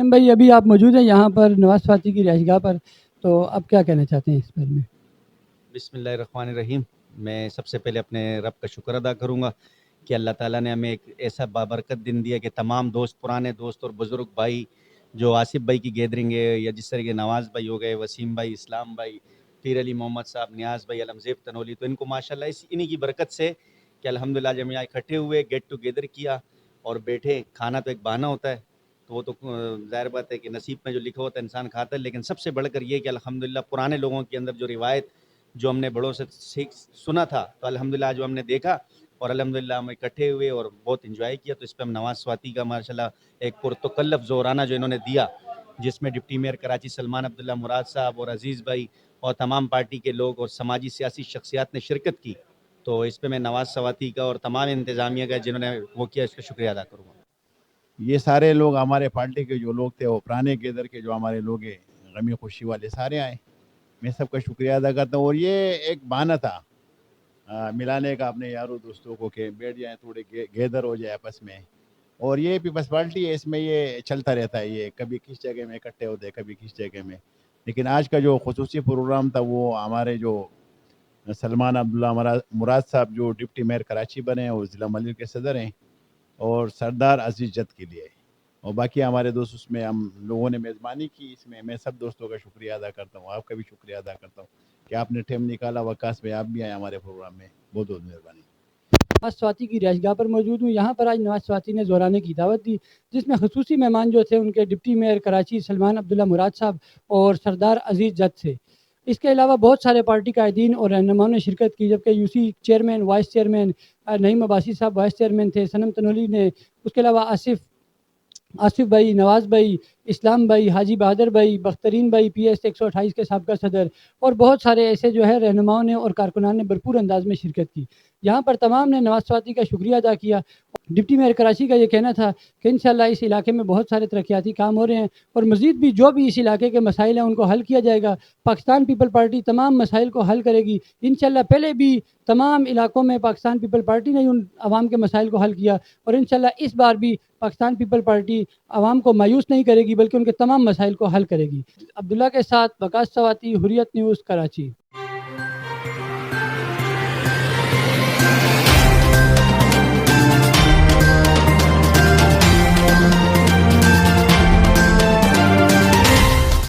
اسلام بھائی، ابھی آپ موجود ہیں یہاں پر نواز فاطمی کی رہائش گاہ پر، تو اب کیا کہنا چاہتے ہیں اس بارے میں؟ بسم اللہ الرحمن الرحیم۔ میں سب سے پہلے اپنے رب کا شکر ادا کروں گا کہ اللہ تعالیٰ نے ہمیں ایک ایسا بابرکت دن دیا کہ تمام دوست، پرانے دوست اور بزرگ بھائی جو آصف بھائی کی گیدرنگ ہے، یا جس طرح کے نواز بھائی ہو گئے، وسیم بھائی، اسلام بھائی، پیر علی محمد صاحب، نیاز بھائی، علمزیب تنولی، تو ان کو ماشاءاللہ انہی کی برکت سے کہ الحمدللہ جب ہم یہاں اکٹھے ہوئے، گیٹ ٹو گیدر کیا اور بیٹھے، کھانا تو ایک بہانہ ہوتا ہے، تو وہ تو ظاہر بات ہے کہ نصیب میں جو لکھا ہوتا ہے انسان کھاتا ہے، لیکن سب سے بڑھ کر یہ کہ الحمدللہ پرانے لوگوں کے اندر جو روایت جو ہم نے بڑوں سے سنا تھا، تو الحمدللہ جو ہم نے دیکھا اور الحمدللہ ہم اکٹھے ہوئے اور بہت انجوائے کیا، تو اس پہ ہم نواز سواتی کا ماشاءاللہ ایک پرتکلف زورانہ جو انہوں نے دیا، جس میں ڈپٹی میئر کراچی سلمان عبداللہ مراد صاحب اور عزیز بھائی اور تمام پارٹی کے لوگ اور سماجی سیاسی شخصیات نے شرکت کی، تو اس پہ میں نواز سواتی کا اور تمام انتظامیہ کا جنہوں نے وہ کیا، اس کا شکریہ ادا کروں گا۔ یہ سارے لوگ ہمارے پارٹی کے جو لوگ تھے، وہ پرانے گیدر کے جو ہمارے لوگ ہیں، غمی خوشی والے سارے آئے، میں سب کا شکریہ ادا کرتا ہوں۔ اور یہ ایک بہانہ تھا ملانے کا اپنے یاروں دوستوں کو کہ بیٹھ جائیں، تھوڑے گیدر ہو جائے آپس میں۔ اور یہ پیپلز پارٹی ہے، اس میں یہ چلتا رہتا ہے، یہ کبھی کس جگہ میں اکٹھے ہوتے ہیں، کبھی کس جگہ میں۔ لیکن آج کا جو خصوصی پروگرام تھا، وہ ہمارے جو سلمان عبداللہ مراد صاحب جو ڈپٹی میئر کراچی بنے ہیں، وہ ضلع ملیر کے صدر ہیں، اور سردار عزیز جد کے لیے، اور باقی ہمارے دوست اس میں ہم لوگوں نے میزبانی کی۔ اس میں میں سب دوستوں کا شکریہ ادا کرتا ہوں، آپ کا بھی شکریہ ادا کرتا ہوں کہ آپ نے ٹائم نکالا۔ وقاص میں آپ بھی آئے ہمارے پروگرام میں، بہت بہت مہربانی۔ نواز سواتی کی رہائش گاہ پر موجود ہوں۔ یہاں پر آج نواز سواتی نے زورانے کی دعوت دی، جس میں خصوصی مہمان جو تھے ان کے ڈپٹی میئر کراچی سلمان عبداللہ مراد صاحب اور سردار عزیز جد تھے۔ اس کے علاوہ بہت سارے پارٹی قائدین اور رہنماؤں نے شرکت کی، جبکہ U C chairman, vice chairman Naeem Abbasi صاحب وائس چیئرمین تھے، صنم تنولی نے، اس کے علاوہ آصف بھائی، نواز بھائی، اسلام بھائی، حاجی بہادر بھائی، بخترین بھائی پی ایس 128 کے سابقہ صدر، اور بہت سارے ایسے جو ہے رہنماؤں نے اور کارکنان نے بھرپور انداز میں شرکت کی۔ یہاں پر تمام نے نواز سواتی کا شکریہ ادا کیا۔ ڈپٹی میئر کراچی کا یہ کہنا تھا کہ انشاءاللہ اس علاقے میں بہت سارے ترقیاتی کام ہو رہے ہیں، اور مزید بھی جو بھی اس علاقے کے مسائل ہیں ان کو حل کیا جائے گا۔ پاکستان پیپل پارٹی تمام مسائل کو حل کرے گی انشاءاللہ۔ پہلے بھی تمام علاقوں میں پاکستان پیپل پارٹی نے ان عوام کے مسائل کو حل کیا، اور انشاءاللہ اس بار بھی پاکستان پیپل پارٹی عوام کو مایوس نہیں کرے گی، بلکہ ان کے تمام مسائل کو حل کرے گی۔ عبداللہ کے ساتھ وقاص سواتی، حریت نیوز، کراچی۔